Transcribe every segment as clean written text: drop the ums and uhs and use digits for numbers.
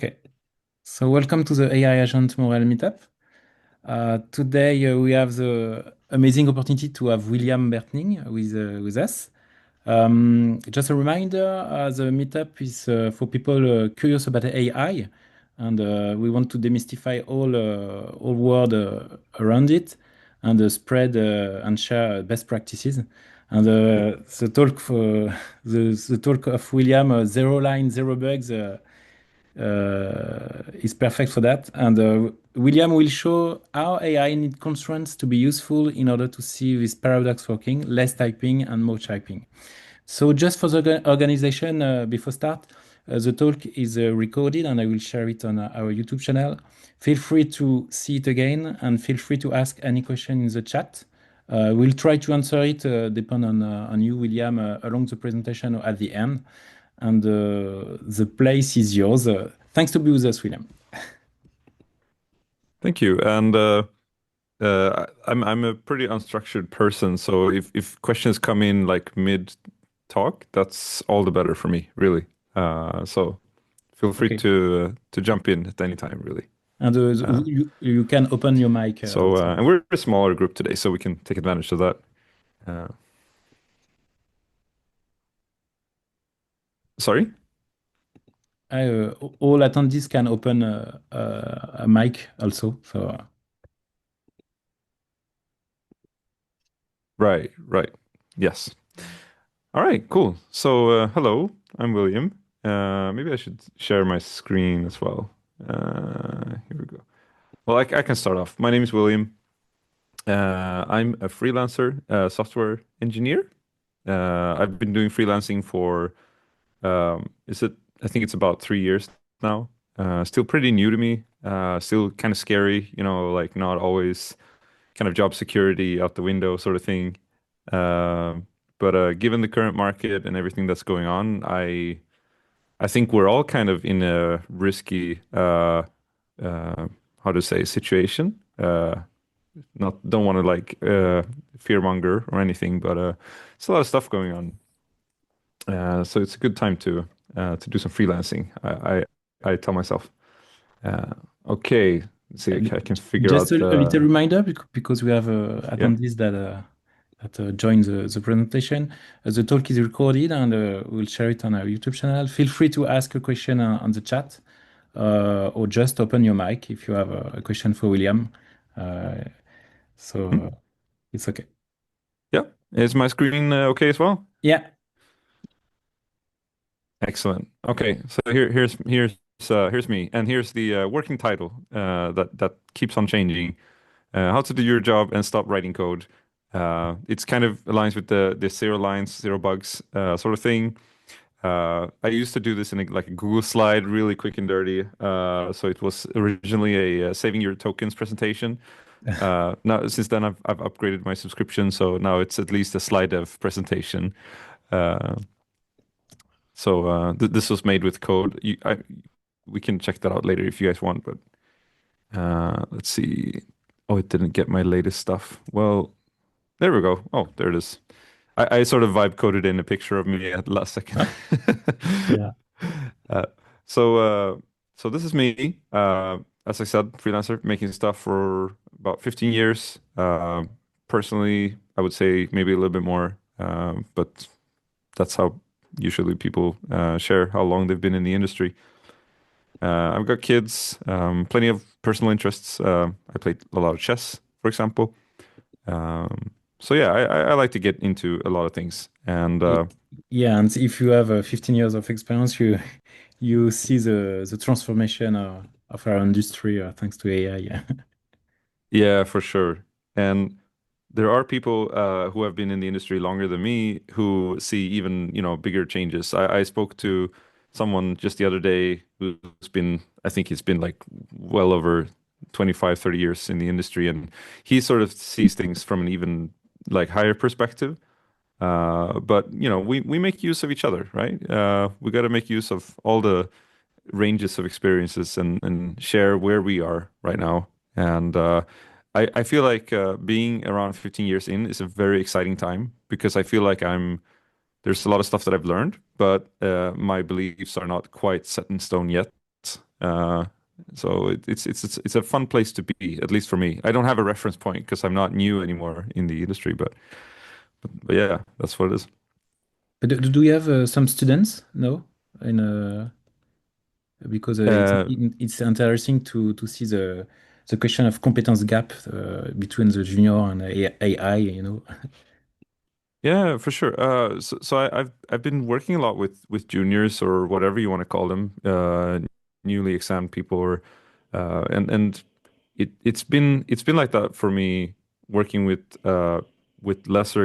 Okay, so welcome to the AI Agent Montreal Meetup. Today we have the amazing opportunity to have William Bernting with us. Just a reminder, the meetup is for people curious about AI, and we want to demystify all world around it, and spread and share best practices. And the talk of William, zero line, zero bugs. Is perfect for that. And William will show how AI needs constraints to be useful in order to see this paradox working, less typing and more typing. So just for the organization, before start, the talk is recorded and I will share it on our YouTube channel. Feel free to see it again and feel free to ask any question in the chat. We'll try to answer it, depend on you, William, along the presentation or at the end. And the place is yours. Thanks to be with us, William. Thank you. And I'm a pretty unstructured person, so if questions come in like mid talk, that's all the better for me, really. So feel free Okay. to jump in at any time, really. And Uh, you can open your mic also. and we're a smaller group today, so we can take advantage of that. Uh, Sorry? All attendees can open a mic also. So Right, right. Yes. All right, cool. So hello, I'm William. Maybe I should share my screen as well. Here we go. Well, I can start off. My name is William. I'm a freelancer, software engineer. I've been doing freelancing for, is it? I think it's about 3 years now. Still pretty new to me. Still kind of scary, like not always kind of job security out the window sort of thing. But given the current market and everything that's going on, I think we're all kind of in a risky, how to say, situation. Not don't want to like fearmonger or anything, but it's a lot of stuff going on. So it's a good time to do some freelancing. I tell myself. Uh, okay, let's see. uh, I can figure just out a the little reminder because we have yeah. attendees that join the presentation. The talk is recorded and we'll share it on our YouTube channel. Feel free to ask a question on the chat or just open your mic if you have a question for William. Uh, Hmm? so it's okay. Yeah. Is my screen okay as well? Yeah. Excellent. Okay, so here's me, and here's the working title that keeps on changing. How to do your job and stop writing code. It's kind of aligns with the zero lines, zero bugs sort of thing. I used to do this in like a Google slide, really quick and dirty. So it was originally a saving your tokens presentation. Now since then I've upgraded my subscription, so now it's at least a slide dev presentation. Uh, so th this was made with code. We can check that out later if you guys want. But let's see. Oh, it didn't get my latest stuff. Well, there we go. Oh, there it is. I sort of vibe coded in a picture of me at the last second. Huh? Yeah. Uh, so so this is me. As I said, freelancer, making stuff for about 15 years. Personally, I would say maybe a little bit more, but that's how usually people share how long they've been in the industry. I've got kids, plenty of personal interests. I play a lot of chess, for example. So yeah, I like to get into a lot of things, and Y- Yeah, and if you have 15 years of experience, you see the transformation of our industry thanks to AI. Yeah. yeah, for sure. And there are people who have been in the industry longer than me who see even, bigger changes. I spoke to someone just the other day who's been, I think he's been like well over 25, 30 years in the industry, and he sort of sees things from an even like higher perspective. But we make use of each other, right? We got to make use of all the ranges of experiences and share where we are right now. And I feel like being around 15 years in is a very exciting time because I feel like there's a lot of stuff that I've learned, but my beliefs are not quite set in stone yet. So it's a fun place to be, at least for me. I don't have a reference point because I'm not new anymore in the industry, but yeah, that's what it is. But do you have some students? No, in because Uh, it's interesting to see the question of competence gap between the junior and AI. You know. Yeah, for sure. I've been working a lot with juniors or whatever you want to call them, newly examined people, or and it's been like that for me working with less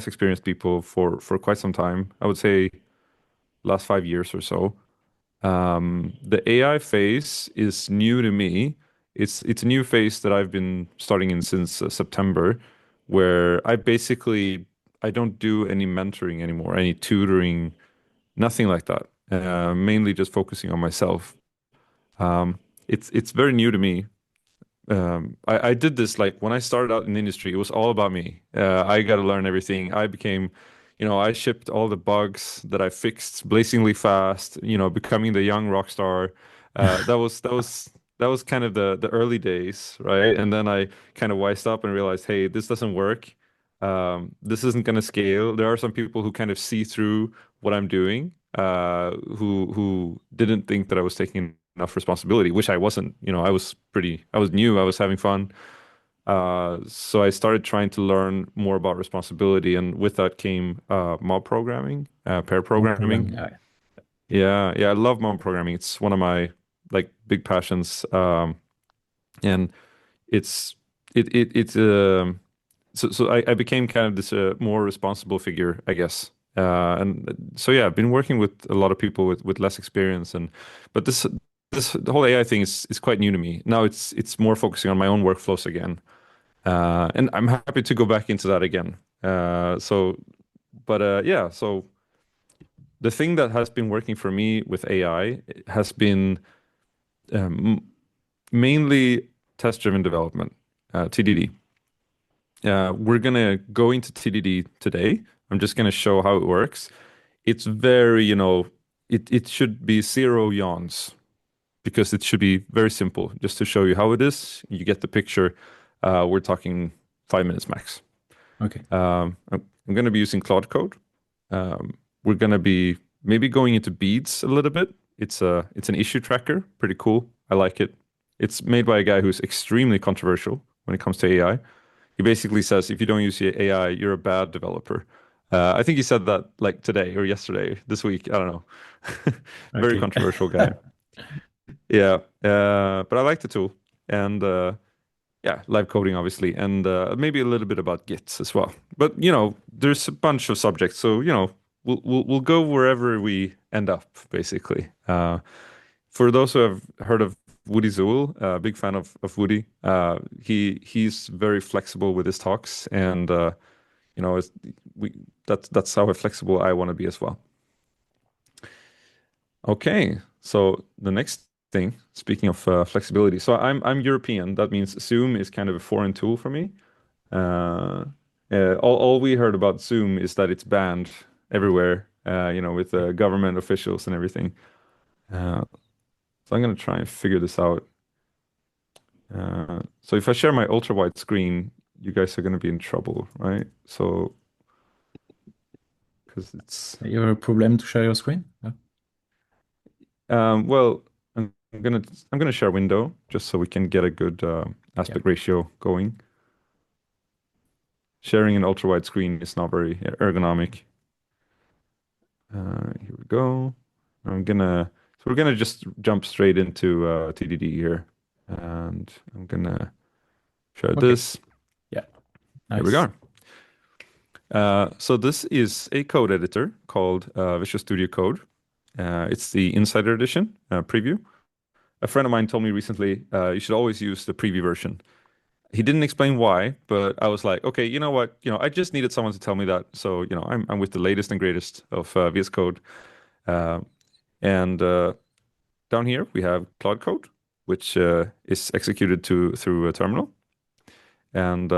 experienced people for quite some time. I would say last 5 years or so. The AI phase is new to me. It's a new phase that I've been starting in since September, where I don't do any mentoring anymore, any tutoring, nothing like that. Mainly just focusing on myself. It's very new to me. I did this like when I started out in the industry, it was all about me. I got to learn everything. I shipped all the bugs that I fixed blazingly fast, becoming the young rock star. That was kind of the early days, right? And then I kind of wised up and realized, hey, this doesn't work. This isn't going to scale. There are some people who kind of see through what I'm doing, who didn't think that I was taking enough responsibility, which I wasn't. I was new, I was having fun. So I started trying to learn more about responsibility, and with that came mob programming, pair More programming. programming. Yeah. Yeah, yeah, I love mob programming. It's one of my like big passions. And it's it it it's I became kind of this more responsible figure, I guess. And so yeah, I've been working with a lot of people with less experience, but this the whole AI thing is quite new to me. Now it's more focusing on my own workflows again. And I'm happy to go back into that again. Yeah, so the thing that has been working for me with AI has been um, mainly test-driven development, TDD. We're gonna go into TDD today. I'm just gonna show how it works. It's very, it should be zero yawns because it should be very simple. Just to show you how it is, you get the picture. We're talking 5 minutes max. Okay. I'm gonna be using Claude Code. We're gonna be maybe going into beads a little bit. It's an issue tracker, pretty cool. I like it. It's made by a guy who's extremely controversial when it comes to AI. He basically says if you don't use AI, you're a bad developer. I think he said that like today or yesterday, this week. I don't know. Very Okay. controversial guy. Yeah, but I like the tool, and yeah, live coding obviously, and maybe a little bit about Git as well. But there's a bunch of subjects, so we'll go wherever we end up, basically. For those who have heard of Woody Zool, big fan of Woody. He's very flexible with his talks, and you know, it's, we that's how flexible I want to be as well. Okay, so the next thing, speaking of flexibility, so I'm European. That means Zoom is kind of a foreign tool for me. Uh, all we heard about Zoom is that it's banned everywhere, with government officials and everything. Uh, so I'm gonna try and figure this out. So if I share my ultra wide screen, you guys are gonna be in trouble, right? So because You have a problem to share your screen? No? well, I'm gonna share window just so we can get a good Yeah. aspect ratio going. Sharing an ultra wide screen is not very ergonomic. Here we go. So we're gonna just jump straight into TDD here, and I'm gonna share Okay. this. Yeah. Here we Nice. go. So this is a code editor called Visual Studio Code. It's the Insider Edition preview. A friend of mine told me recently you should always use the preview version. He didn't explain why, but I was like, okay, you know what? I just needed someone to tell me that. So, I'm with the latest and greatest of VS Code. Uh, and down here we have Claude Code, which is executed through a terminal. And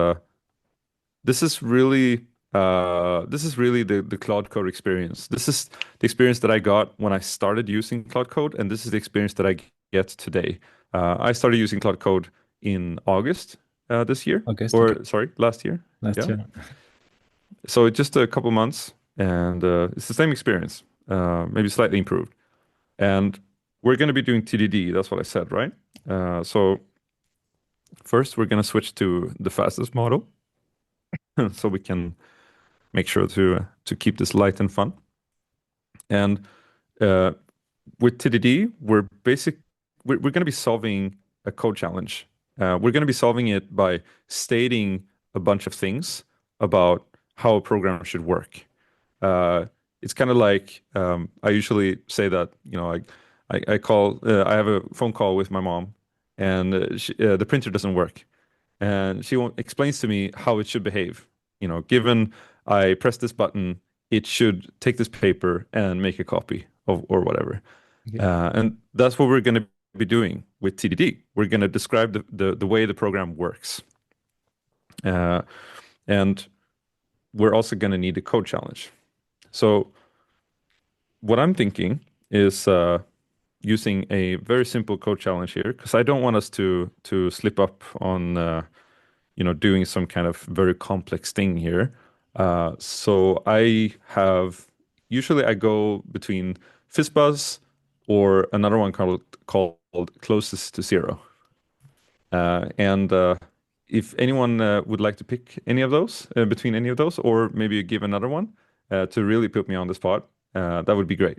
this is really the Claude Code experience. This is the experience that I got when I started using Claude Code, and this is the experience that I yet today. I started using Claude Code in August this year, August, okay. or sorry, last year. Last Yeah. year. So just a couple months, and it's the same experience, maybe slightly improved. And we're going to be doing TDD. That's what I said, right? So first, we're going to switch to the fastest model, so we can make sure to keep this light and fun. And uh, with TDD, we're going to be solving a code challenge. We're going to be solving it by stating a bunch of things about how a program should work. Uh, it's kind of like I usually say that I have a phone call with my mom, and the printer doesn't work, and she won't explains to me how it should behave. Given I press this button, it should take this paper and make a copy of or whatever. Okay. And that's what we're going to be doing with TDD. We're going to describe the way the program works. Uh, and we're also going to need a code challenge. So what I'm thinking is using a very simple code challenge here, because I don't want us to slip up on doing some kind of very complex thing here. So usually I go between FizzBuzz or another one called closest to zero. And if anyone would like to pick any of those between any of those, or maybe give another one to really put me on the spot, that would be great.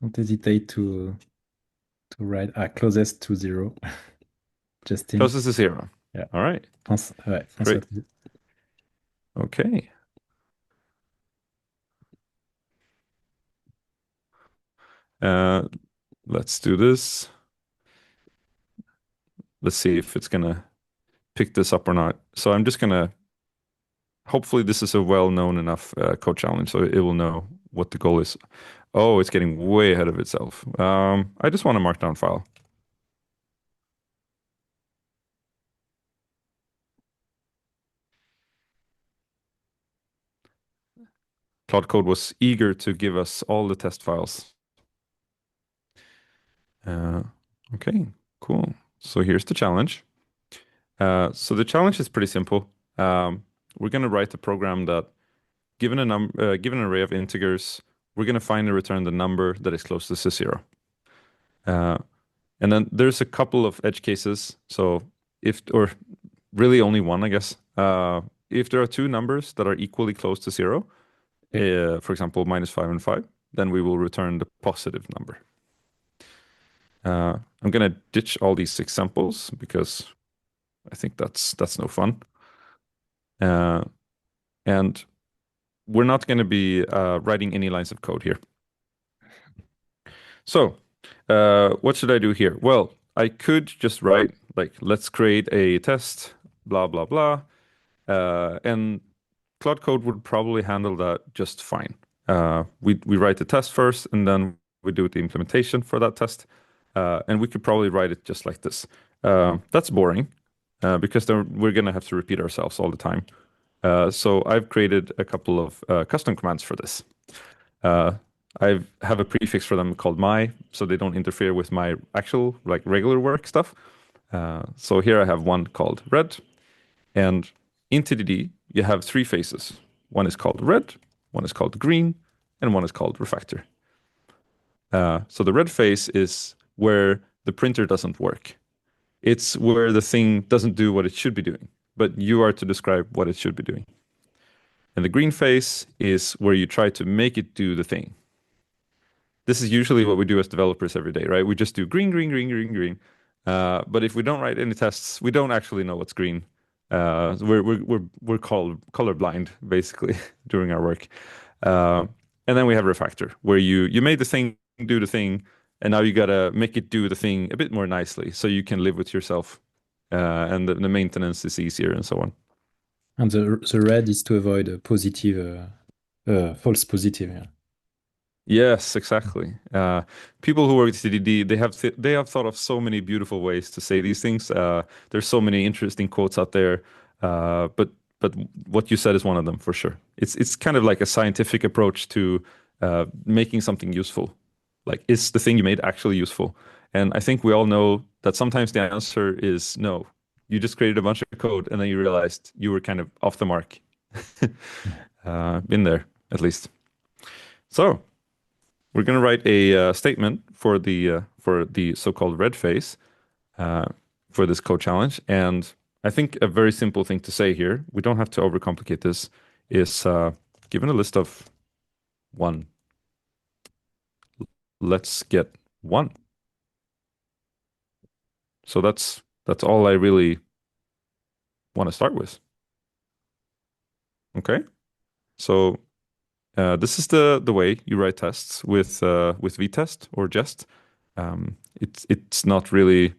Don't hesitate to write closest to zero. Justin. Closest to zero. Yeah. All right. Ouais, François. Great. Okay. Uh, let's do this. Let's see if it's gonna pick this up or not. So I'm just gonna, hopefully this is a well-known enough code challenge, so it will know what the goal is. Oh, it's getting way ahead of itself. I just want a markdown file. Claude Code was eager to give us all the test files. Uh, okay, cool. So here's the challenge. So the challenge is pretty simple. We're going to write a program that, given an array of integers, we're going to find and return the number that is closest to zero. And then there's a couple of edge cases. So or really only one, I guess. If there are two numbers that are equally close to zero, for example, -5 and 5, then we will return the positive number. I'm going to ditch all these examples because I think that's no fun. And we're not going to be writing any lines of code here. So what should I do here? Well, I could just write like, let's create a test, blah, blah, blah. And Claude Code would probably handle that just fine. We write the test first, and then we do the implementation for that test. And we could probably write it just like this. That's boring because then we're going to have to repeat ourselves all the time. So I've created a couple of custom commands for this. I have a prefix for them called my, so they don't interfere with my actual like regular work stuff. So here I have one called red, and in TDD you have three phases. One is called red, one is called green, and one is called refactor. So the red phase is where the printer doesn't work. It's where the thing doesn't do what it should be doing, but you are to describe what it should be doing. And the green phase is where you try to make it do the thing. This is usually what we do as developers every day, right? We just do green, green, green, green, green. But if we don't write any tests, we don't actually know what's green. We're called colorblind basically during our work. And then we have refactor, where you made the thing do the thing, and now you gotta make it do the thing a bit more nicely, so you can live with yourself, and the maintenance is easier and so on. And the red is to avoid a positive, false positive. Yeah. Yes, exactly. People who work at CDD, they have thought of so many beautiful ways to say these things. There's so many interesting quotes out there, but what you said is one of them for sure. It's kind of like a scientific approach to making something useful. Like, is the thing you made actually useful? And I think we all know that sometimes the answer is no. You just created a bunch of code and then you realized you were kind of off the mark. Been there, at least. So we're going to write a statement for the so-called red phase uh, for this code challenge. And I think a very simple thing to say here, we don't have to overcomplicate this, is given a list of one, let's get one. So that's all I really want to start with. Okay. So this is the way you write tests with vtest or jest. It's not really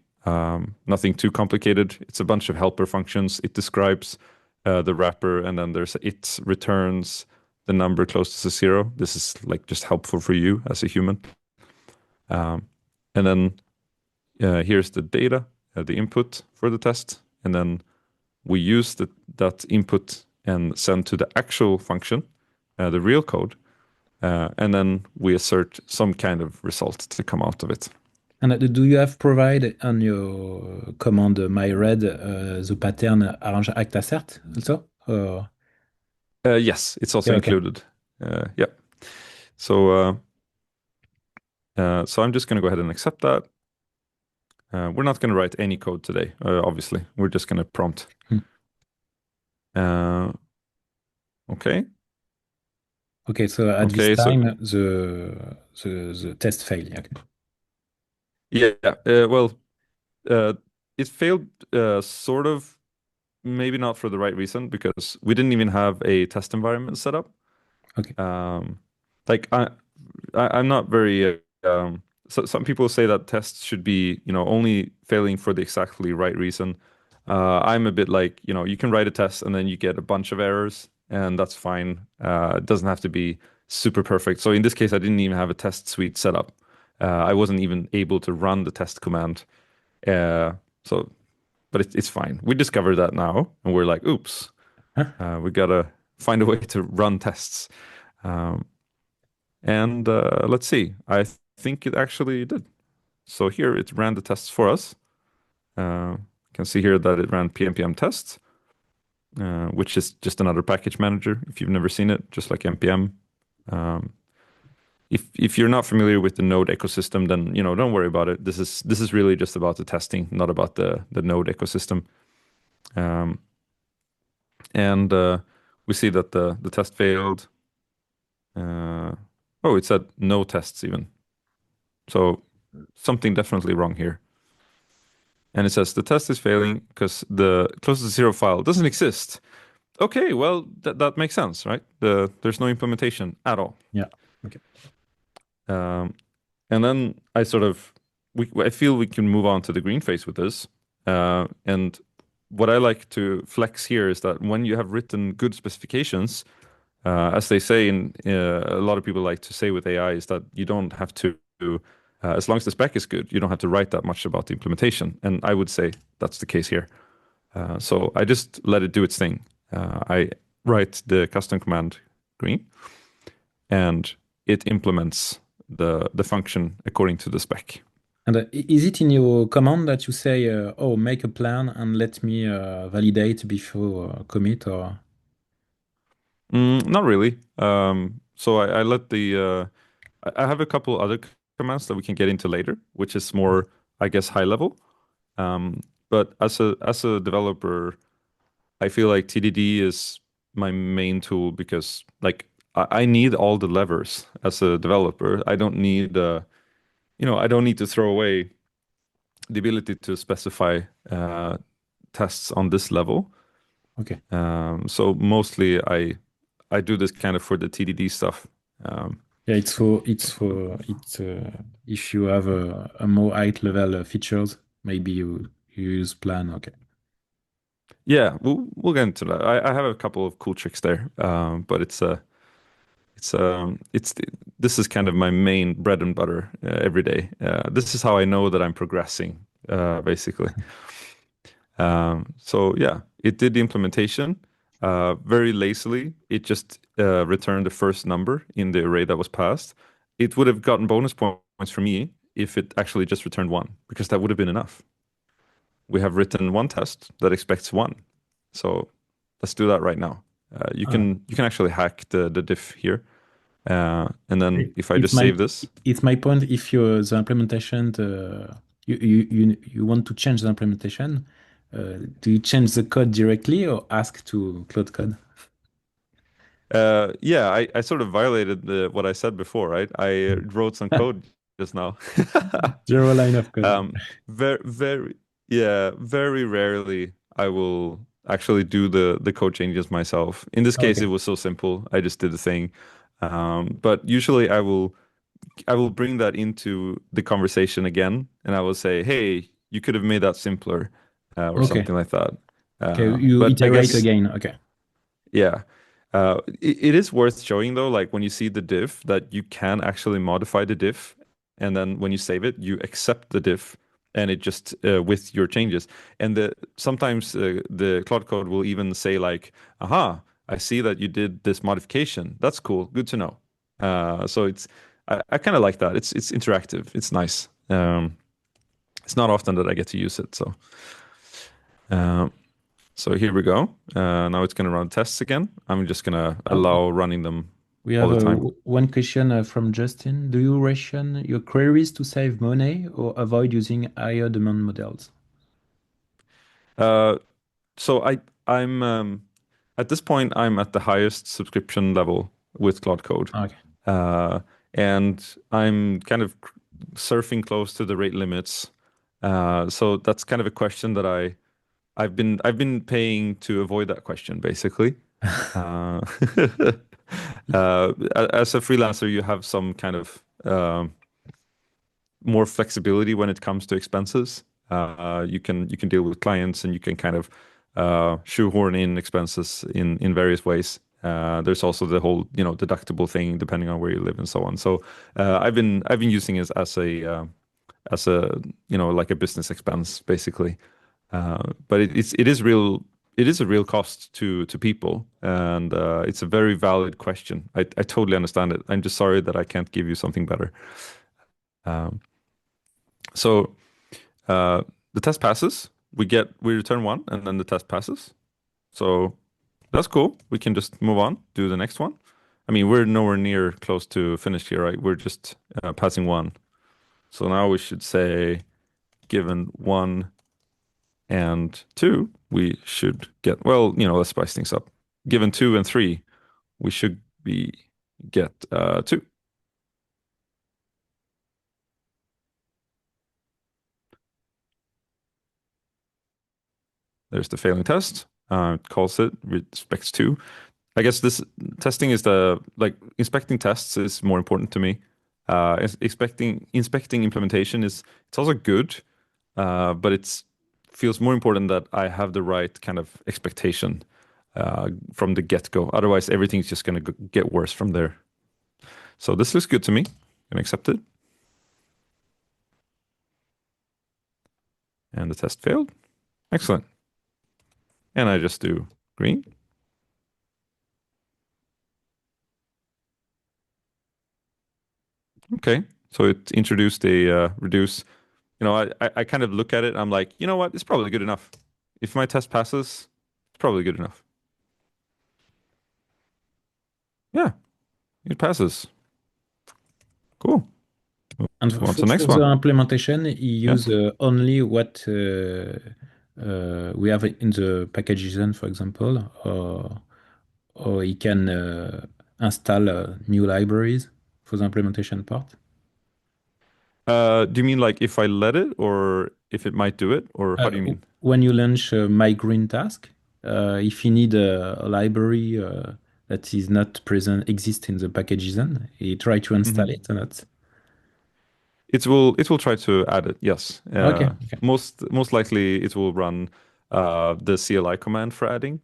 nothing too complicated. It's a bunch of helper functions. It describes the wrapper, and then there's it returns the number closest to zero. This is like just helpful for you as a human. And then here's the data, the input for the test, and then we use that input and send to the actual function, the real code, and then we assert some kind of result to come out of it. And do you have provide on your command myred the pattern arrange act assert also? Yes, it's also Yeah, okay. included. Yeah. So I'm just going to go ahead and accept that. We're not going to write any code today, obviously. We're just going to prompt. Hmm. Okay. Okay, so at this Okay. So time the test failed. Yeah, okay. yeah. Well, uh, it failed, sort of. Maybe not for the right reason because we didn't even have a test environment set up. Okay. Um, like I'm not very. So some people say that tests should be, only failing for the exactly right reason. I'm a bit like, you can write a test and then you get a bunch of errors, and that's fine. It doesn't have to be super perfect. So in this case, I didn't even have a test suite set up. I wasn't even able to run the test command. So, but it's fine. We discovered that now, and we're like, oops, Huh? we gotta find a way to run tests. Um, and let's see. I think it actually did. So here it ran the tests for us. You can see here that it ran pm tests, which is just another package manager. If you've never seen it, just like npm. Um, if you're not familiar with the Node ecosystem, then don't worry about it. This is really just about the testing, not about the Node ecosystem. Um, and we see that the test failed. Oh, it said no tests even. So something definitely wrong here. And it says the test is failing because the closest to zero file doesn't exist. Okay, well, that makes sense, right? There's no implementation at all. Yeah. Okay. Um, and then I feel we can move on to the green phase with this. And what I like to flex here is that when you have written good specifications, as they say, a lot of people like to say with AI, is that you don't have to, as long as the spec is good, you don't have to write that much about the implementation. And I would say that's the case here. So I just let it do its thing. I write the custom command green, and it implements the function according to the spec. And is it in your command that you say, oh, make a plan and let me validate before commit or? Not really. So I let I have a couple other commands that we can get into later, which is more, I guess, high level. Um, but as a developer, I feel like TDD is my main tool because like I need all the levers as a developer. I don't need to throw away the ability to specify tests on this level. Okay. So mostly I do this kind of for the TDD stuff. Um, Yeah, it's if you have a more high level features, maybe you use plan. Okay. yeah, we'll get into that. I have a couple of cool tricks there, but this is kind of my main bread and butter every day. This is how I know that I'm progressing, basically. So yeah, it did the implementation very lazily. It just returned the first number in the array that was passed. It would have gotten bonus points points for me if it actually just returned one, because that would have been enough. We have written one test that expects one. So let's do that right now. Uh, You can actually hack the diff here. And then if I it's just my save this, it's my point. If the implementation you want to change the implementation, do you change the code directly or ask to Claude Code? yeah, I sort of violated what I said before, right? I wrote some code just now. Zero line of code. Very, yeah, very rarely I will actually do the code changes myself. In this case, Okay. it was so simple. I just did the thing. But usually I will bring that into the conversation again, and I will say, "Hey, you could have made that simpler," or Okay. something like that. Okay. You But I iterate guess, again. Okay. yeah, it is worth showing though, like when you see the diff, that you can actually modify the diff, and then when you save it, you accept the diff, and it just with your changes. And sometimes the Claude Code will even say like, "Aha, I see that you did this modification. That's cool. Good to know." So I kind of like that. It's interactive. It's nice. It's not often that I get to use it. Um, so here we go. Now it's going to run tests again. I'm just going to Oh, allow running them we all have the time. one question from Justin. Do you ration your queries to save money or avoid using higher demand models? Uh, so I'm at this point I'm at the highest subscription level with Claude Code, Okay. uh, and I'm kind of surfing close to the rate limits. So that's kind of a question that I've been paying to avoid that question basically. Uh, as a freelancer, you have some kind of more flexibility when it comes to expenses. You can deal with clients and you can kind of shoehorn in expenses in various ways. There's also the whole deductible thing depending on where you live and so on. So I've been using it as a like a business expense basically. But it is real. It is a real cost to people, and it's a very valid question. I totally understand it. I'm just sorry that I can't give you something better. Um, so uh, the test passes. We return one, and then the test passes. So that's cool. We can just move on, do the next one. I mean, we're nowhere near close to finished here, right? We're just passing one. So now we should say, given one and two, we should get, well, let's spice things up. Given two and three, we should be get two. There's the failing test. It calls it, respects two. I guess this testing is like inspecting tests is more important to me. Inspecting implementation it's also good, but it's feels more important that I have the right kind of expectation from the get-go. Otherwise, everything's just going to get worse from there. So this looks good to me. Can accept it. And the test failed. Excellent. And I just do green. Okay. So it introduced a reduce. I kind of look at it. I'm like, you know what? It's probably good enough. If my test passes, it's probably good enough. Yeah, it passes. Cool. And Move on to the next for the one. implementation, you Yeah. use only what we have in the packages, for example, or you can install new libraries for the implementation part. Do you mean like if I let it or if it might do it, or how do you mean? When you launch My Green Task, if you need a library that is not present, exist in the packages, you try to install Hmm. it, and that's It will try to add it. Yes. okay. Okay. Most likely it will run the CLI command for adding.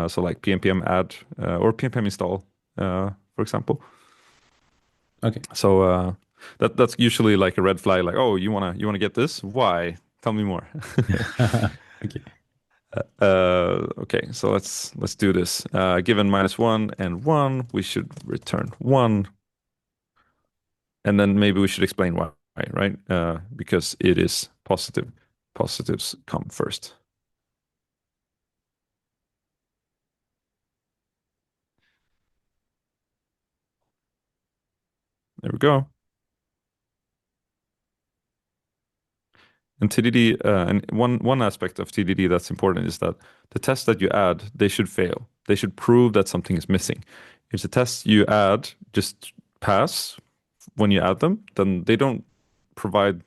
So like pnpm add or pnpm install, for example. Okay. So that's usually like a red flag, like, oh, you wanna get this? Why? Tell me more. Okay. Okay, so let's do this. Given -1 and 1, we should return 1, and then maybe we should explain why. right? Because it is positive. Positives come first. There we go. And TDD, and one aspect of TDD that's important is that the tests that you add, they should fail. They should prove that something is missing. If the tests you add just pass when you add them, then they don't provide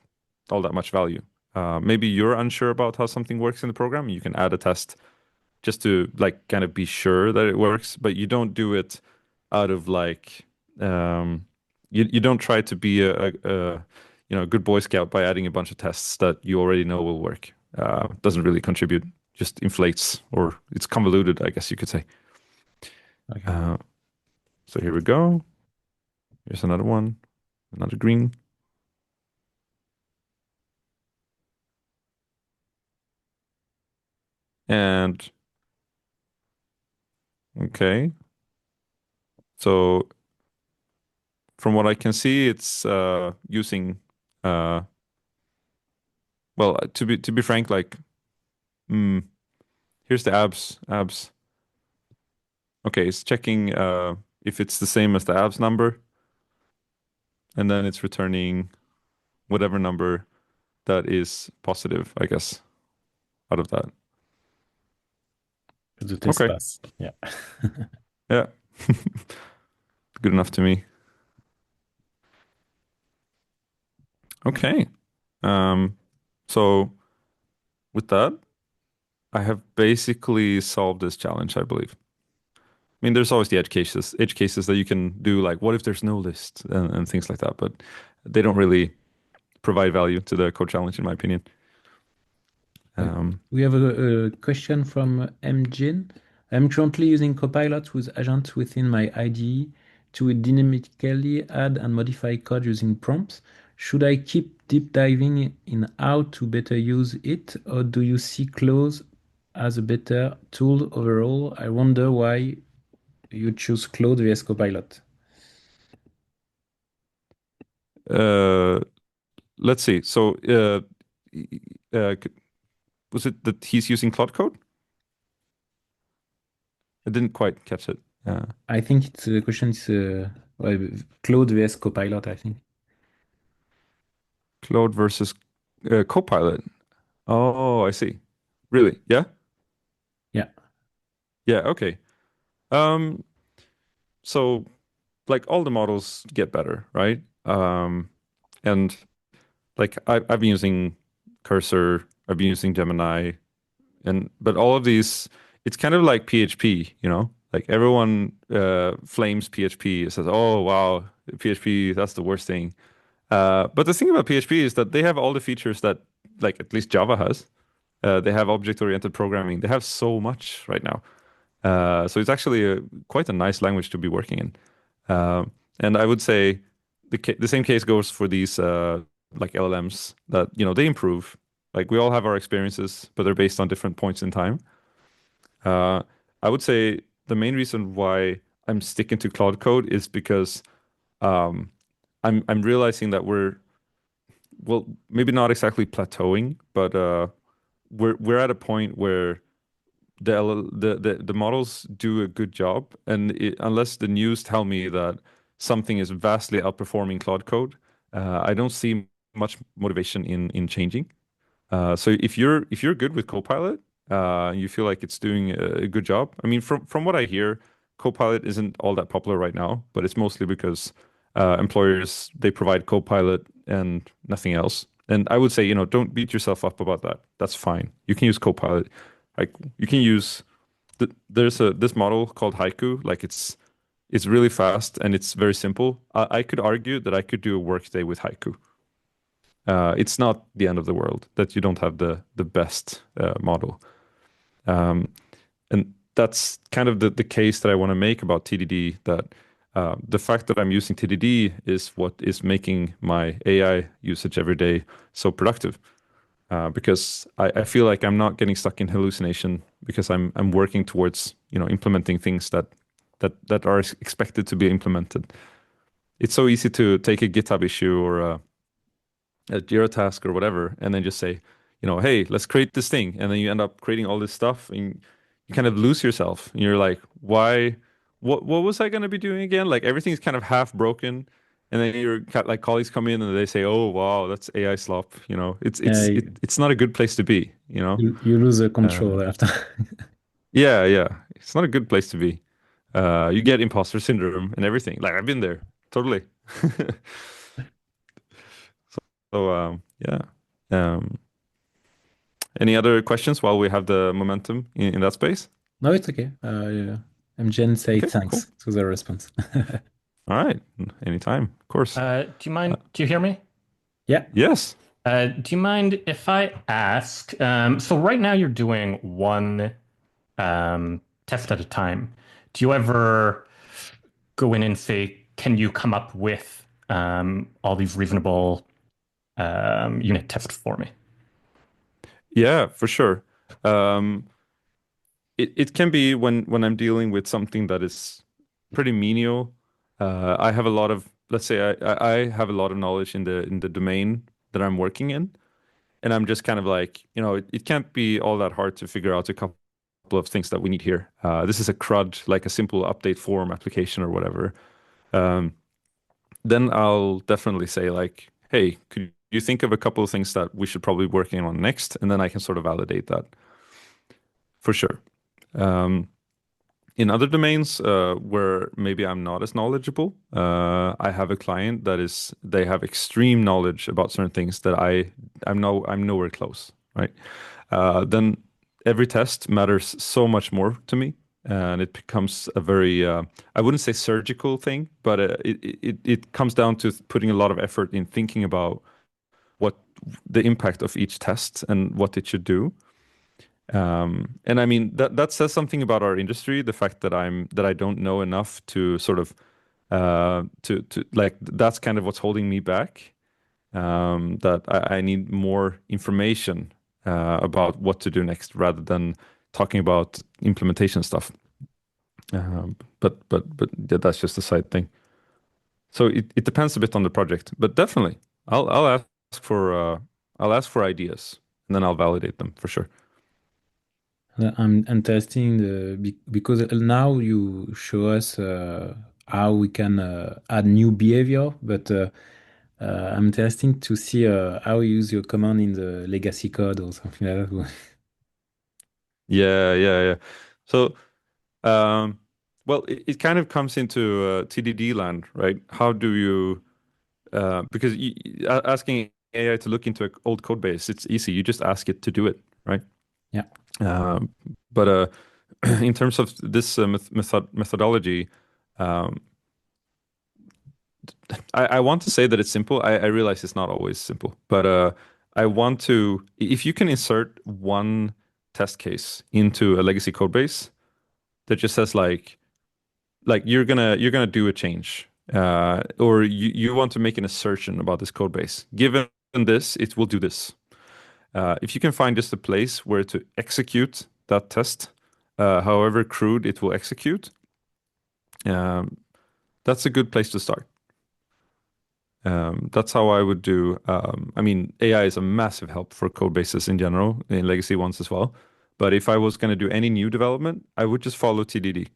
all that much value. Maybe you're unsure about how something works in the program. You can add a test just to like kind of be sure that it works, but you don't do it out of like you don't try to be a good Boy Scout by adding a bunch of tests that you already know will work. Doesn't really contribute, just inflates or it's convoluted, I guess you could say. Okay. Uh, so here we go. Here's another one, another green. And okay, so from what I can see, it's using well, to be frank, like mm, here's the abs. Okay, it's checking if it's the same as the abs number, and then it's returning whatever number that is positive, I guess, out of that. The test Okay, pass. Yeah. yeah, good enough to me. Okay, um, so with that, I have basically solved this challenge, I believe. I mean, there's always the edge cases that you can do, like what if there's no list and things like that, but they don't really provide value to the code challenge, in my opinion. Uh, Um, We have a question from MJin. I'm currently using Copilot with agents within my IDE to dynamically add and modify code using prompts. Should I keep deep diving in how to better use it, or do you see Claude as a better tool overall? I wonder why you choose Claude vs Copilot. uh, let's see. So, was it that he's using Claude Code? I didn't quite catch it. I think it's the question is well, Claude vs Copilot, I think. Claude versus Copilot. Oh, I see. Really? Yeah? Yeah. Yeah, okay. Um, so like all the models get better, right? And like I've been using Cursor, I've been using Gemini, and but all of these, it's kind of like PHP, you know? Like everyone flames PHP, says, "Oh wow, PHP, that's the worst thing." But the thing about PHP is that they have all the features that, like at least Java has. They have object-oriented programming. They have so much right now. So it's actually quite a nice language to be working in. And I would say the same case goes for these like LLMs that, they improve. Like we all have our experiences, but they're based on different points in time. Uh, I would say the main reason why I'm sticking to Claude Code is because um, I'm realizing that we're, well, maybe not exactly plateauing, but we're at a point where the models do a good job, and unless the news tell me that something is vastly outperforming Claude Code, I don't see much motivation in changing. So if you're good with Copilot, you feel like it's doing a good job. I mean, from what I hear, Copilot isn't all that popular right now, but it's mostly because employers they provide Copilot and nothing else. And I would say, don't beat yourself up about that. That's fine. You can use Copilot. Like you can use there's this model called Haiku. Like it's really fast and it's very simple. I could argue that I could do a workday with Haiku. It's not the end of the world that you don't have the best model. Um, and that's kind of the case that I want to make about TDD, that the fact that I'm using TDD is what is making my AI usage every day so productive. Because I feel like I'm not getting stuck in hallucination because I'm working towards, implementing things that are expected to be implemented. It's so easy to take a GitHub issue or a Jira task or whatever, and then just say, hey, let's create this thing, and then you end up creating all this stuff, and you kind of lose yourself. And you're like, why? What was I going to be doing again? Like everything's kind of half broken, and then like colleagues come in and they say, oh wow, that's AI slop. You, It's not a good place to be. you lose the Uh, control after. yeah, yeah, it's not a good place to be. You get imposter syndrome and everything. Like I've been there, totally. So yeah. Um, any other questions while we have the momentum in that space? No, it's okay. Yeah. MGN say Okay, cool. thanks to the response. All right. Anytime, of course. Do you mind? Do you hear me? Yeah. Yes. Do you mind if I ask? So right now you're doing one test at a time. Do you ever go in and say, "Can you come up with all these reasonable unit tests for me?" Yeah, for sure. Um, it can be when I'm dealing with something that is pretty menial. I have a lot of, let's say I have a lot of knowledge in the domain that I'm working in. And I'm just kind of like, it can't be all that hard to figure out a couple of things that we need here. This is a CRUD, like a simple update form application or whatever. Um, then I'll definitely say like, hey, could you think of a couple of things that we should probably be working on next? And then I can sort of validate that for sure. Um, in other domains where maybe I'm not as knowledgeable, I have a client they have extreme knowledge about certain things that I'm nowhere close, right? Then every test matters so much more to me, and it becomes a very I wouldn't say surgical thing, but it comes down to putting a lot of effort in thinking about what the impact of each test and what it should do. And I mean that says something about our industry, the fact that I don't know enough to sort of to like that's kind of what's holding me back. That I need more information about what to do next rather than talking about implementation stuff. But yeah, that's just a side thing. So it depends a bit on the project, but definitely I'll ask for I'll ask for ideas and then I'll validate them for sure. I'm interested in because now you show us how we can add new behavior, but I'm interested to see how you use your command in the legacy code or something like that. Yeah, yeah, yeah. So um, well, it kind of comes into TDD land, right? How do you because asking AI to look into an old code base, it's easy. You just ask it to do it, right? Yeah. Um, but in terms of this methodology, um, I want to say that it's simple. I realize it's not always simple, but I want to, if you can insert one test case into a legacy code base that just says like you're gonna do a change, or you want to make an assertion about this code base. Given this, it will do this. If you can find just a place where to execute that test, however crude it will execute, um, that's a good place to start. That's how I would do. I mean, AI is a massive help for code bases in general, in legacy ones as well. But if I was going to do any new development, I would just follow TDD.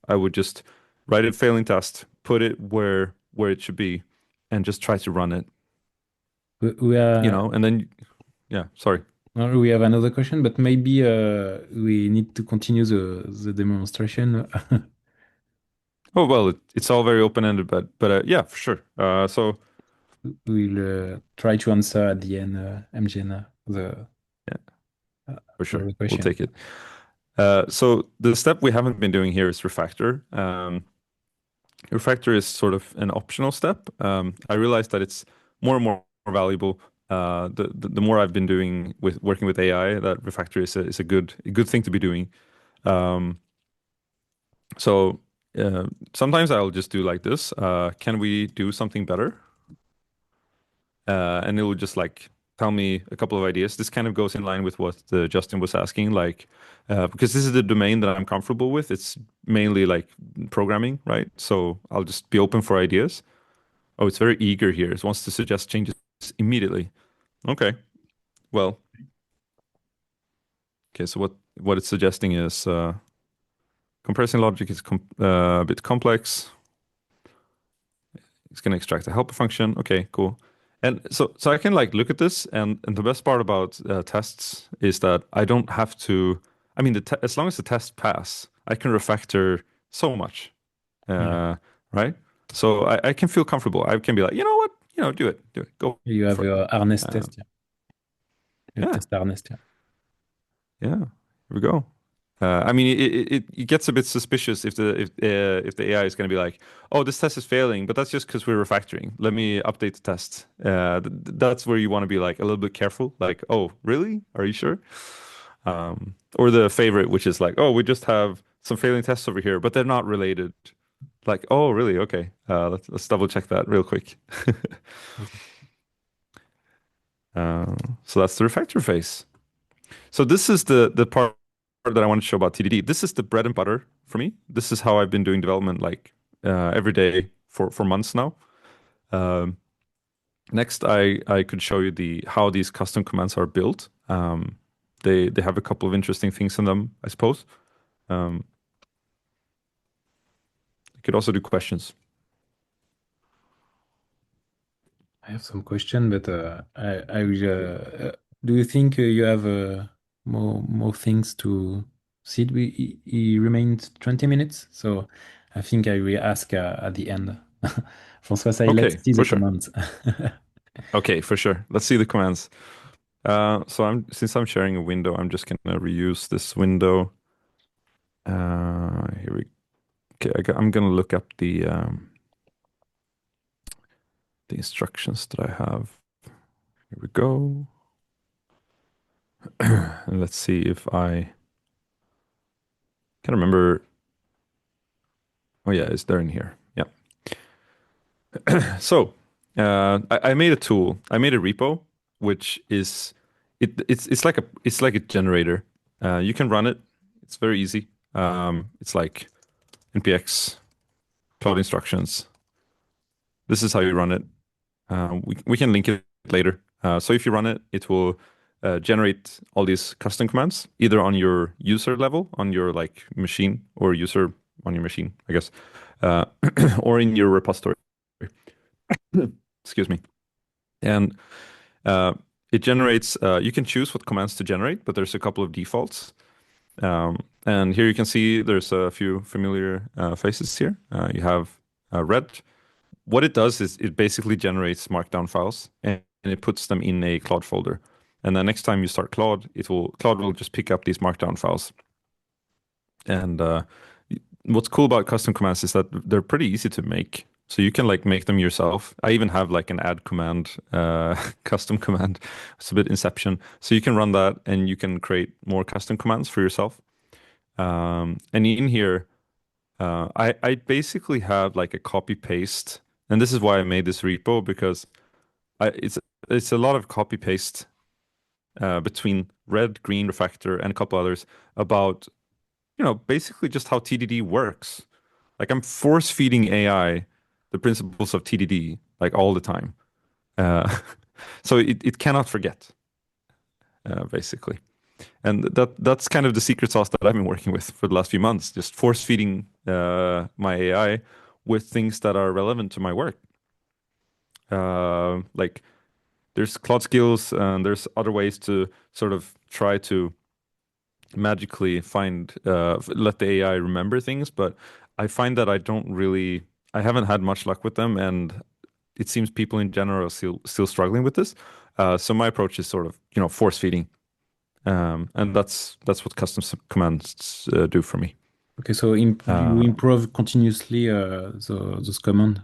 I would just write a failing test, put it where it should be, and just try to run it. We are And then yeah, sorry. we have another question, but maybe we need to continue the demonstration. Oh well, it's all very open-ended, but yeah, for sure. So We'll try to answer at the end, MGN, yeah, uh, for for sure, the we'll question. take it. So the step we haven't been doing here is refactor. Refactor is sort of an optional step. I realize that it's more and more valuable. The more I've been doing with working with AI, that refactor is a good thing to be doing. Um, so sometimes I'll just do like this. Can we do something better? And it will just like tell me a couple of ideas. This kind of goes in line with what Justin was asking, like because this is the domain that I'm comfortable with. It's mainly like programming, right? So I'll just be open for ideas. Oh, it's very eager here. It wants to suggest changes immediately. Okay. Well, okay. So what it's suggesting is comparison logic is a bit complex. It's going to extract a helper function. Okay, cool. And so I can like look at this, and the best part about tests is that I don't have to. I mean, as long as the tests pass, I can refactor so much, Yeah. right? So I can feel comfortable. I can be like, you know what, do it, go You have for it. your harness Um, test, yeah. Your yeah, test harness, yeah. yeah. Here we go. I mean, it gets a bit suspicious if the AI is going to be like, oh, this test is failing, but that's just because we're refactoring. Let me update the test. That's where you want to be like a little bit careful. Like, oh, really? Are you sure? Or the favorite, which is like, oh, we just have some failing tests over here, but they're not related. Like, oh, really? Okay. Let's double check that real quick. Okay. So that's the refactor phase. So this is the part that I want to show about TDD. This is the bread and butter for me. This is how I've been doing development like every day for months now. Um, Next, I could show you the how these custom commands are built. They have a couple of interesting things in them, I suppose. Um, you could also do questions. I have some question, but I will. Do you think you have more things to see? He remained 20 minutes, so I think I will ask at the end. François, say, let's Okay, see for the sure. comments. Okay, for sure. Let's see the commands. So since I'm sharing a window, I'm just gonna reuse this window. Here we. Okay, I'm gonna look up the instructions that I have. Here we go. And let's see if I can remember. Oh yeah, it's there in here. Yeah. So I made a tool. I made a repo, which is it's like a generator. You can run it. It's very easy. It's like npx cloud instructions. This is how you run it. We can link it later. So if you run it, it will generate all these custom commands either on your user level, on your like machine, or user on your machine, I guess, uh, or in your repository. Excuse me. And uh, it generates. You can choose what commands to generate, but there's a couple of defaults. And here you can see there's a few familiar faces here. You have red. What it does is it basically generates markdown files and it puts them in a Claude folder. And then next time you start Claude, Claude will just pick up these markdown files. And what's cool about custom commands is that they're pretty easy to make. So you can like make them yourself. I even have like an add command, custom command. It's a bit Inception. So you can run that and you can create more custom commands for yourself. And in here, I basically have like a copy paste, and this is why I made this repo because it's a lot of copy paste between red, green, refactor, and a couple others about basically just how TDD works. Like I'm force feeding AI the principles of TDD like all the time, uh, so it cannot forget basically. And that's kind of the secret sauce that I've been working with for the last few months, just force feeding my AI with things that are relevant to my work. Like there's Claude skills and there's other ways to sort of try to magically let the AI remember things, but I find that I haven't had much luck with them, and it seems people in general are still struggling with this. So my approach is sort of, force feeding. And that's what custom commands do for me. Okay, so you Uh, improve continuously those command.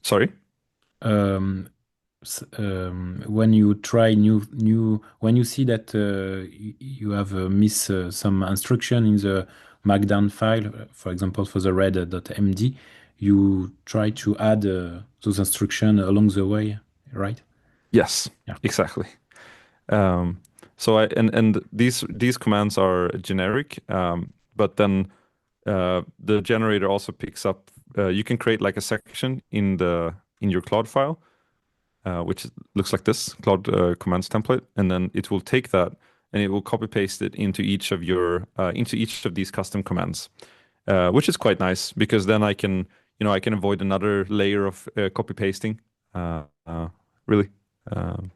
Sorry? Um, when you try when you see that you have miss some instruction in the markdown file, for example, for the red.md, you try to add those instructions along the way, right? Yes, Yeah. exactly. Um, so and these commands are generic, but then the generator also picks up. You can create like a section in your Claude file which looks like this Claude commands template, and then it will take that and it will copy paste it into each of your into each of these custom commands, which is quite nice because then I can I can avoid another layer of copy pasting. Really. Um,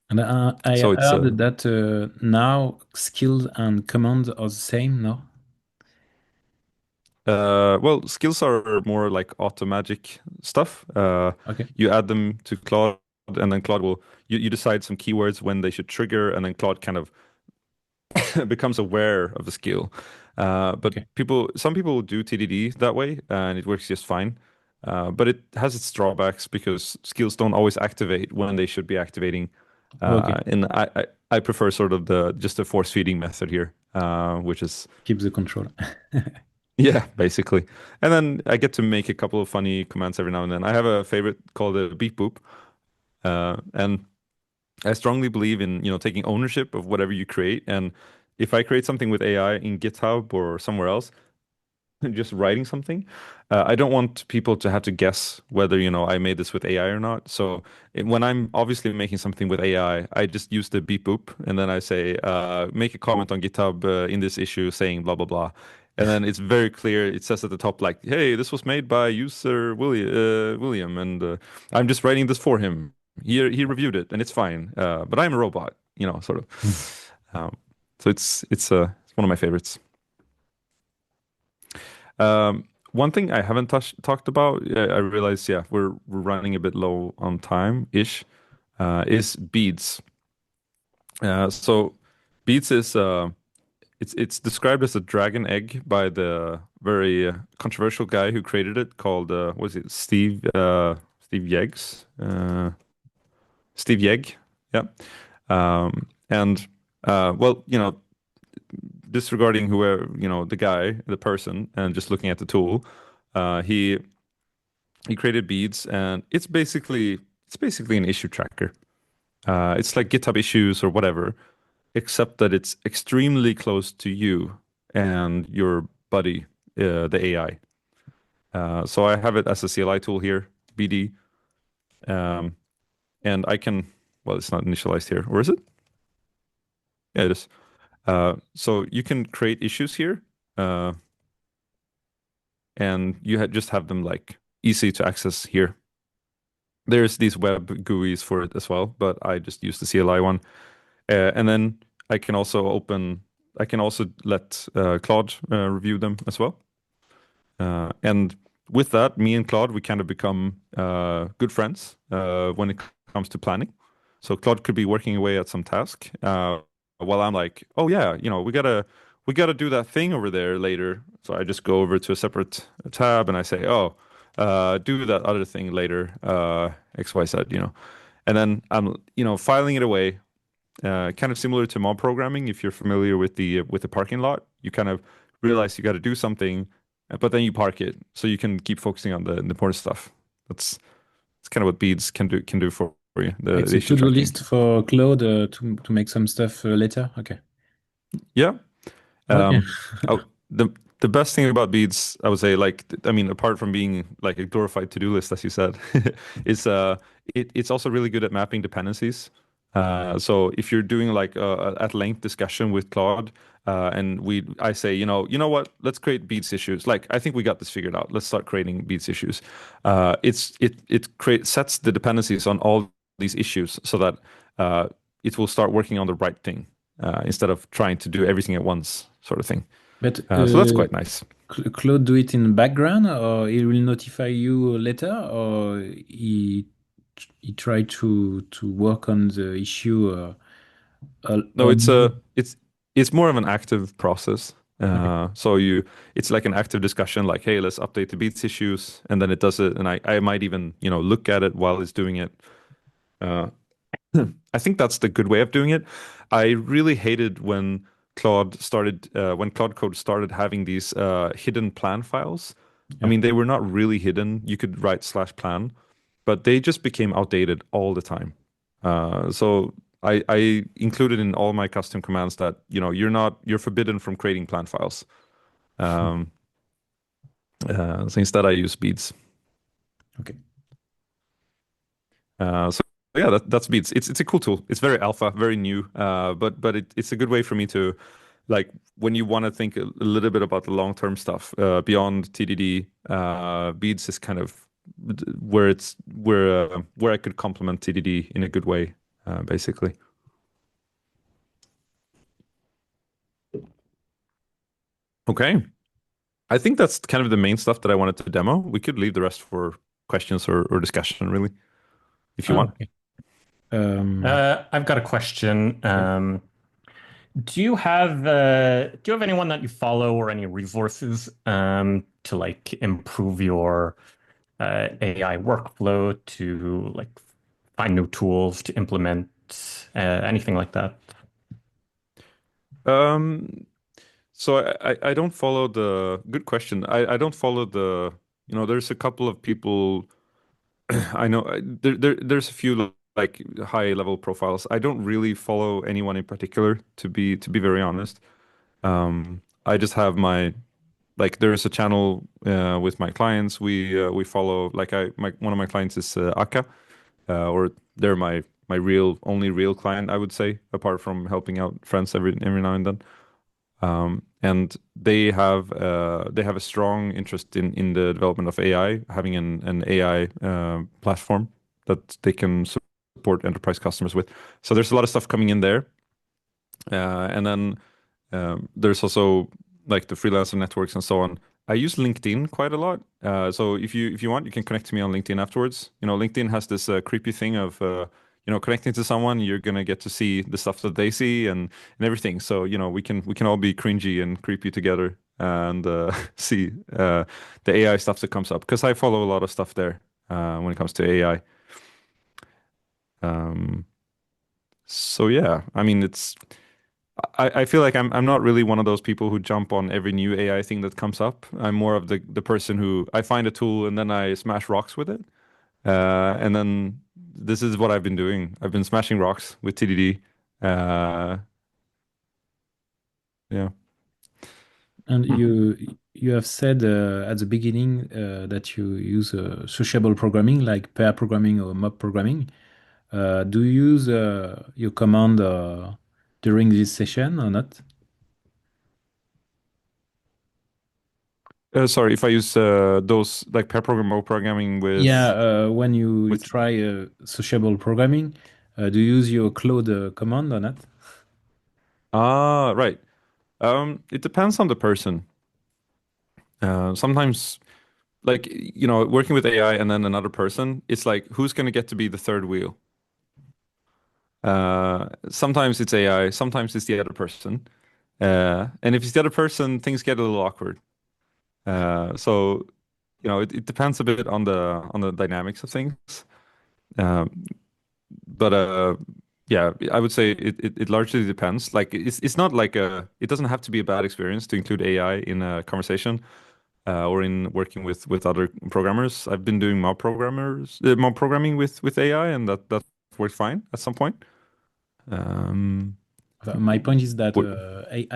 And I so it's heard that now skills and commands are the same, no? well, skills are more like automagic stuff. Okay. You add them to Claude, and then Claude will you decide some keywords when they should trigger, and then Claude kind of becomes aware of the skill. But Okay. some people do TDD that way, and it works just fine. But it has its drawbacks because skills don't always activate when they should be activating. Okay. And I prefer sort of the just the force feeding method here, which is Keep the control. yeah, basically. And then I get to make a couple of funny commands every now and then. I have a favorite called a beep boop, and I strongly believe in, taking ownership of whatever you create. And if I create something with AI in GitHub or somewhere else, just writing something, I don't want people to have to guess whether, I made this with AI or not. So when I'm obviously making something with AI, I just use the beep boop and then I say, make a comment on GitHub in this issue saying blah, blah, blah. And then it's very clear. It says at the top, like, hey, this was made by user William, and I'm just writing this for him. He reviewed it, and it's fine. But I'm a robot, sort of. Um, so it's one of my favorites. One thing I haven't talked about, I realize, yeah, we're running a bit low on time ish, is beads. So beads is it's described as a dragon egg by the very controversial guy who created it, called what was it Steve Yeggs, Steve Yegg, yeah, and well, disregarding whoever, the guy, the person, and just looking at the tool, he created beads, and it's basically an issue tracker. It's like GitHub issues or whatever, except that it's extremely close to you and your buddy, the AI. So I have it as a CLI tool here, BD, um, and I can, well, it's not initialized here, or is it? Yeah, it is. So you can create issues here, uh, and you just have them like easy to access here. There's these web GUIs for it as well, but I just use the CLI one. And then I can also let Claude review them as well. And with that, me and Claude, we kind of become good friends when it comes to planning. So Claude could be working away at some task while I'm like, oh yeah, we gotta do that thing over there later. So I just go over to a separate tab and I say, oh, do that other thing later, XYZ. And then I'm, filing it away, kind of similar to mob programming. If you're familiar with the parking lot, you kind of realize you got to do something, but then you park it so you can keep focusing on the important stuff. That's kind of what beads can do for you. The It's a issue to-do tracking. list for Claude to make some stuff later. Okay. Yeah. Okay. Um, oh, the best thing about beads, I would say, like, I mean, apart from being like a glorified to-do list, as you said, is it's also really good at mapping dependencies. So if you're doing like at length discussion with Claude, and I say, what, let's create beads issues. Like, I think we got this figured out. Let's start creating beads issues. It sets the dependencies on all these issues so that it will start working on the right thing instead of trying to do everything at once, sort of thing. But So that's quite nice. Claude do it in background, or he will notify you later, or he try to work on the issue No, on it's you. a it's more of an active process. Okay. So it's like an active discussion, like, hey, let's update the beats issues, and then it does it, and I might even look at it while it's doing it. Uh, I think that's the good way of doing it. I really hated when Claude Code started having these hidden plan files. I Yeah. mean, they were not really hidden. You could write /plan, but they just became outdated all the time. So I included in all my custom commands that you're forbidden from creating plan files. Um, so instead, I use beads. Okay. So yeah, that's Beats. It's a cool tool. It's very alpha, very new. But it's a good way for me to like when you want to think a little bit about the long-term stuff beyond TDD. Beats is kind of where I could complement TDD in a good way, basically. Okay. I think that's kind of the main stuff that I wanted to demo. We could leave the rest for questions or discussion, really, if you Ah, want. okay. Um, I've got a question. Okay. Do you have anyone that you follow or any resources to like improve your AI workflow to like find new tools to implement anything like that? Um, so I don't follow the good question. I don't follow there's a couple of people I know there's a few like high level profiles. I don't really follow anyone in particular to be very honest. I just have my like there's a channel with my clients. We follow like one of my clients is Akka, or they're my real only real client I would say apart from helping out friends every now and then. And they have a strong interest in the development of AI, having an AI platform that they can support enterprise customers with. So there's a lot of stuff coming in there, and then there's also like the freelancer networks and so on. I use LinkedIn quite a lot. So if you want, you can connect to me on LinkedIn afterwards. LinkedIn has this creepy thing of connecting to someone, you're gonna get to see the stuff that they see and everything. So we can all be cringy and creepy together and see the AI stuff that comes up because I follow a lot of stuff there when it comes to AI. Um, so yeah, I mean I feel like I'm not really one of those people who jump on every new AI thing that comes up. I'm more of the person who I find a tool and then I smash rocks with it. And then this is what I've been doing. I've been smashing rocks with TDD. Uh, yeah. and you have said at the beginning that you use sociable programming like pair programming or mob programming. Do you use your command during this session or not? Sorry, if I use those like pair programming Yeah, when you with try sociable programming, do you use your Claude command or not? right. It depends on the person. Sometimes like working with AI and then another person, it's like who's gonna get to be the third wheel? Sometimes it's AI, sometimes it's the other person. And if it's the other person, things get a little awkward. So it depends a bit on the dynamics of things. Um, but yeah, I would say it largely depends. Like it's not like it doesn't have to be a bad experience to include AI in a conversation or in working with other programmers. I've been doing mob programming with AI, and that worked fine at some point. Um, My point is that what,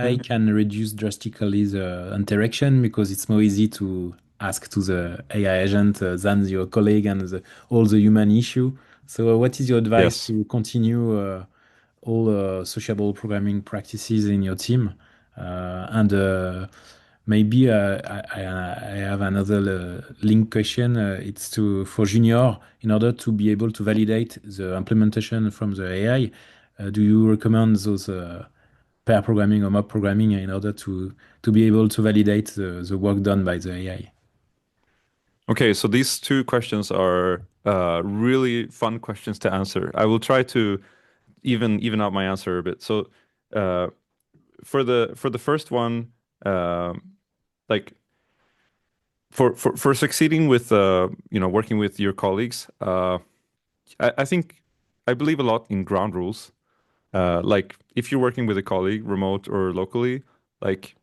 yeah. AI can reduce drastically the interaction because it's more easy to ask to the AI agent than your colleague and all the human issue. So, what is your advice Yes. to continue all sociable programming practices in your team? And maybe I have another link question. It's to for junior in order to be able to validate the implementation from the AI. Do you recommend those pair programming or mob programming in order to be able to validate the work done by the AI? Okay, so these two questions are really fun questions to answer. I will try to even out my answer a bit. So, uh, for the first one, um, like for succeeding with working with your colleagues, I think I believe a lot in ground rules. Like if you're working with a colleague, remote or locally, like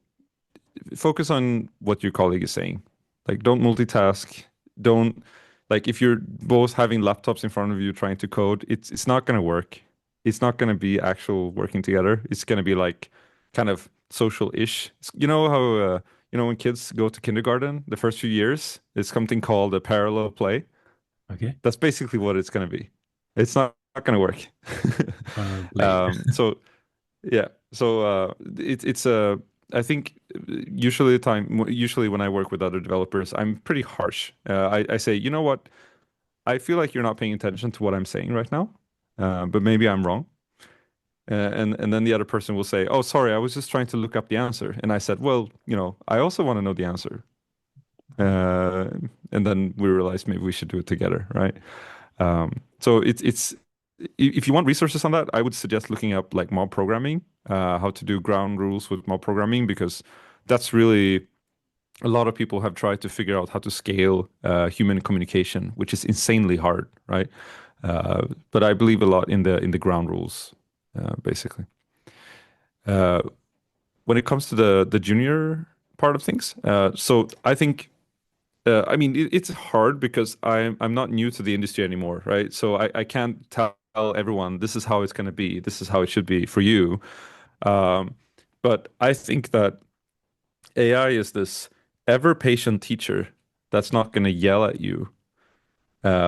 focus on what your colleague is saying. Like don't multitask. Don't like if you're both having laptops in front of you trying to code, it's not gonna work. It's not gonna be actual working together. It's gonna be like kind of social-ish. You know how when kids go to kindergarten, the first few years, it's something called a parallel play. Okay. That's basically what it's gonna be. It's not going to work. Probably. So yeah, so it's a I think usually when I work with other developers, I'm pretty harsh. I say, you know what? I feel like you're not paying attention to what I'm saying right now, but maybe I'm wrong. And then the other person will say, "Oh, sorry, I was just trying to look up the answer." And I said, "Well, I also want to know the answer." Uh, and then we realized maybe we should do it together, right? So if you want resources on that, I would suggest looking up like mob programming, how to do ground rules with mob programming, because that's really a lot of people have tried to figure out how to scale human communication, which is insanely hard, right? But I believe a lot in the ground rules, basically. Uh, when it comes to the junior part of things, so I think I mean, it's hard because I'm not new to the industry anymore, right? So I can't tell everyone this is how it's going to be, this is how it should be for you. Um, but I think that AI is this ever patient teacher that's not going to yell at you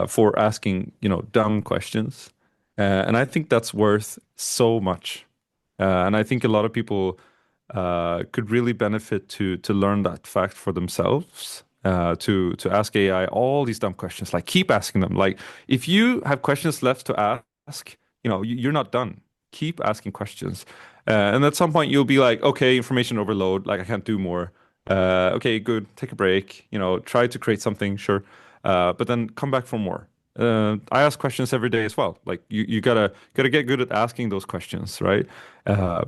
for asking, dumb questions. And I think that's worth so much. And I think a lot of people could really benefit to learn that fact for themselves. To ask AI all these dumb questions, like keep asking them. Like if you have questions left to ask, you're not done. Keep asking questions, and at some point you'll be like, okay, information overload. Like I can't do more. Okay, good. Take a break. Try to create something, sure, but then come back for more. I ask questions every day as well. Like you gotta get good at asking those questions, right? Uh,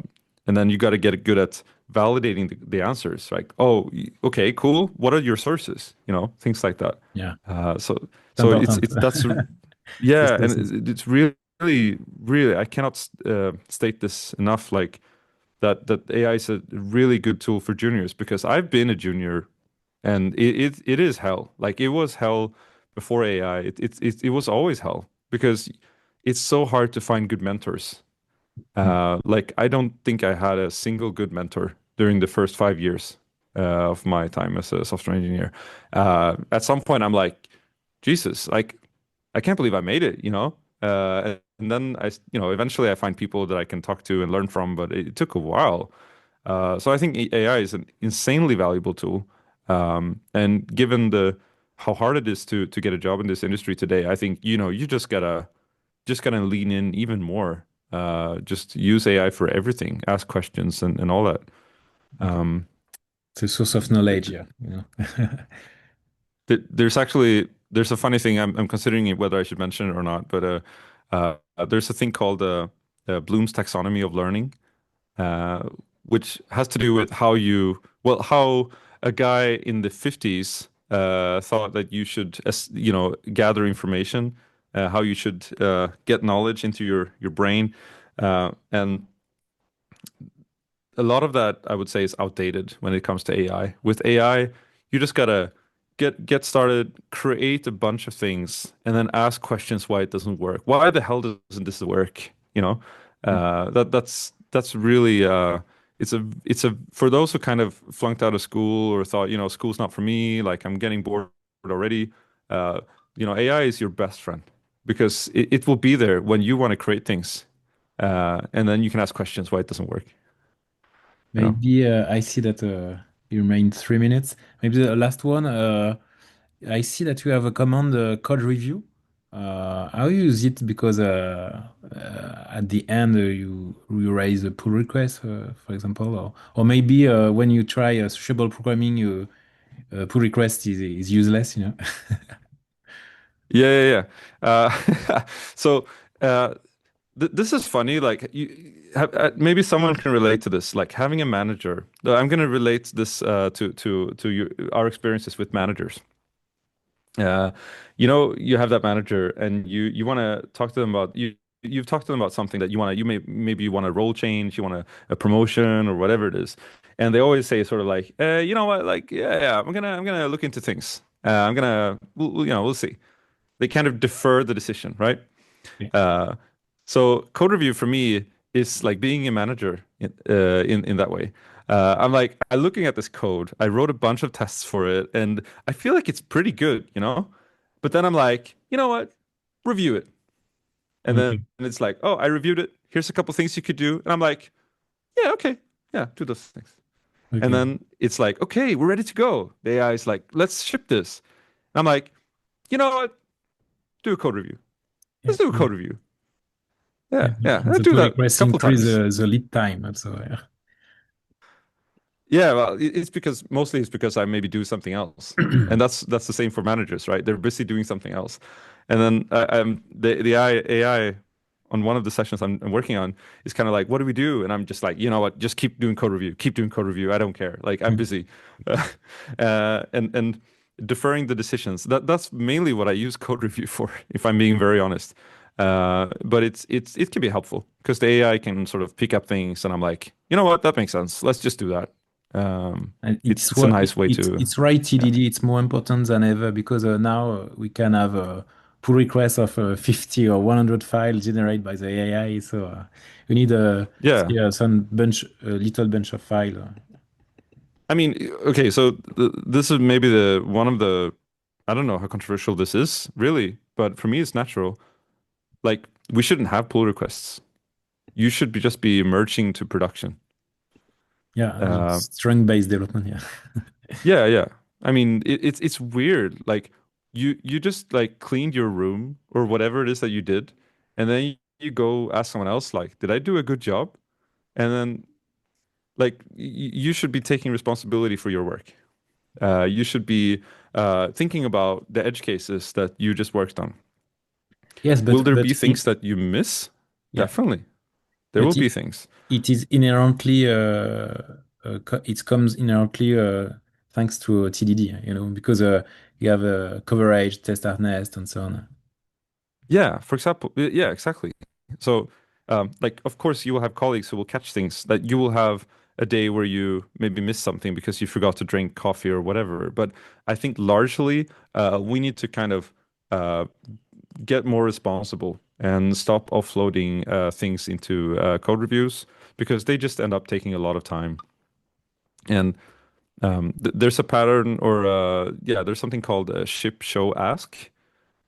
and then you gotta get good at validating the answers. Like, oh, okay, cool. What are your sources? Things like that. Yeah, So it's important. it's that's This yeah, and process. it's really really I cannot state this enough. Like that AI is a really good tool for juniors because I've been a junior and it is hell. Like it was hell before AI. It was always hell because it's so hard to find good mentors. Like I don't think I had a single good mentor during the first 5 years of my time as a software engineer. At some point, I'm like, Jesus, like I can't believe I made it, you know? And then eventually I find people that I can talk to and learn from, but it took a while. So I think AI is an insanely valuable tool. And given the how hard it is to get a job in this industry today, I think, you just gotta lean in even more. Just use AI for everything, ask questions and all that. Yeah, Um, it's a source of knowledge. Yeah. there's a funny thing. I'm considering it whether I should mention it or not, but there's a thing called Bloom's taxonomy of learning, uh, which has to do with how a guy in the 50s thought that you should, gather information, how you should get knowledge into your brain, and a lot of that I would say is outdated when it comes to AI. With AI, you just gotta get started, create a bunch of things, and then ask questions why it doesn't work. Why the hell doesn't this work? That's really it's a for those who kind of flunked out of school or thought school's not for me, like I'm getting bored already. Uh, AI is your best friend because it will be there when you want to create things, and then you can ask questions why it doesn't work. You know. Maybe I see that you remain 3 minutes. Maybe the last one. I see that you have a command code review. How you use it? Because at the end you raise a pull request, for example, or maybe when you try sociable programming, pull request is useless. Yeah, yeah, yeah. So this is funny. Like maybe someone can relate to this. Like having a manager. I'm going to relate this our experiences with managers. Uh, you have that manager, and you want to talk to them about You've talked to them about something that maybe you want a role change, you want a promotion or whatever it is, and they always say sort of like, you know what, like yeah, I'm gonna look into things. We'll see. They kind of defer the decision, right? Yeah. Uh, so code review for me is like being a manager in that way. I'm like, I'm looking at this code. I wrote a bunch of tests for it, and I feel like it's pretty good, you know? But then I'm like, you know what? Review it. And then Okay. it's like, oh, I reviewed it. Here's a couple things you could do. And I'm like, yeah, okay. Yeah, do those things. And Okay. then it's like, okay, we're ready to go. The AI is like, let's ship this. And I'm like, you know what? Do a code review. Yeah. Let's do a Yeah. code review. Yeah. Yeah, yeah. And I the do pull that a request couple of increase times. the lead time also. Yeah. Yeah, well, it's because mostly it's because I maybe do something else, and that's the same for managers, right? They're busy doing something else, and then the AI on one of the sessions I'm working on is kind of like, what do we do? And I'm just like, you know what? Just keep doing code review, keep doing code review. I don't care. Like I'm busy, and deferring the decisions. That's mainly what I use code review for, if I'm being very honest. But it can be helpful because the AI can sort of pick up things, and I'm like, you know what? That makes sense. Let's just do that. And it's It's a what nice way to, it's right, yeah, TDD. It's more important than ever because now we can have a pull request of 50 or 100 files generated by the AI. So we need yeah. say, some bunch, a little bunch of file. I mean, okay, so this is maybe the one of the, I don't know how controversial this is, really, but for me, it's natural. Like, we shouldn't have pull requests. You should just be merging to production. Yeah, Uh, string-based development. Yeah, yeah, yeah. I mean, it's weird. Like, you just like cleaned your room or whatever it is that you did, and then you go ask someone else, like, did I do a good job? And then, like, you should be taking responsibility for your work. You should be thinking about the edge cases that you just worked on. yes, Will there be it, things that you miss? yeah, Definitely. There will but be things. it is inherently it comes inherently thanks to TDD. Because you have coverage, test harness, and so on. Yeah, for example, yeah, exactly. So, like, of course, you will have colleagues who will catch things that you will have a day where you maybe miss something because you forgot to drink coffee or whatever. But I think largely, we need to kind of uh, get more responsible and stop offloading things into code reviews because they just end up taking a lot of time. And there's a pattern, or yeah, there's something called ship, show, ask.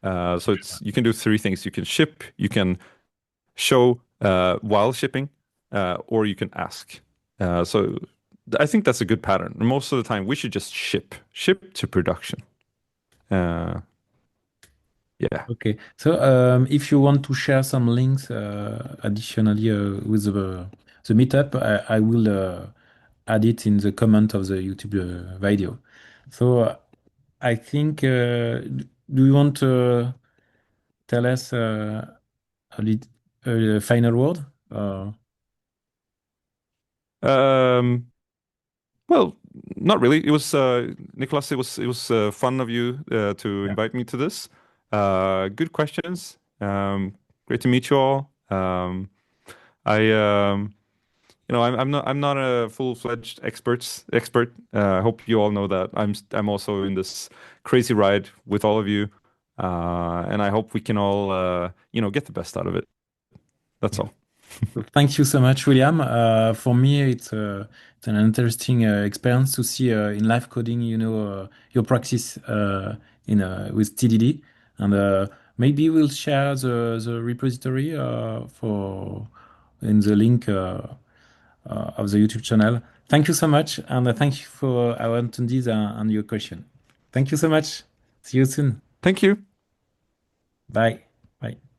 So it's you can do three things. You can ship, you can show while shipping, or you can ask. So I think that's a good pattern. Most of the time, we should just ship to production. Uh, yeah. Okay. So if you want to share some links additionally with the meetup, I will add it in the comment of the YouTube video. So I think, do you want to tell us a final word? Um, well, not really. It was Nicholas. It was fun of you to Yeah. invite me to this. Good questions. Great to meet you all. I I'm not a full-fledged expert. I hope you all know that. I'm also in this crazy ride with all of you, and I hope we can all get the best out of it. That's Yeah. all. So thank you so much, William. For me, it's an interesting experience to see in live coding, your practice in with TDD, and maybe we'll share the repository for in the link of the YouTube channel. Thank you so much, and thank you for our attendees and your question. Thank you so much. See you soon. Thank you. Bye. Bye.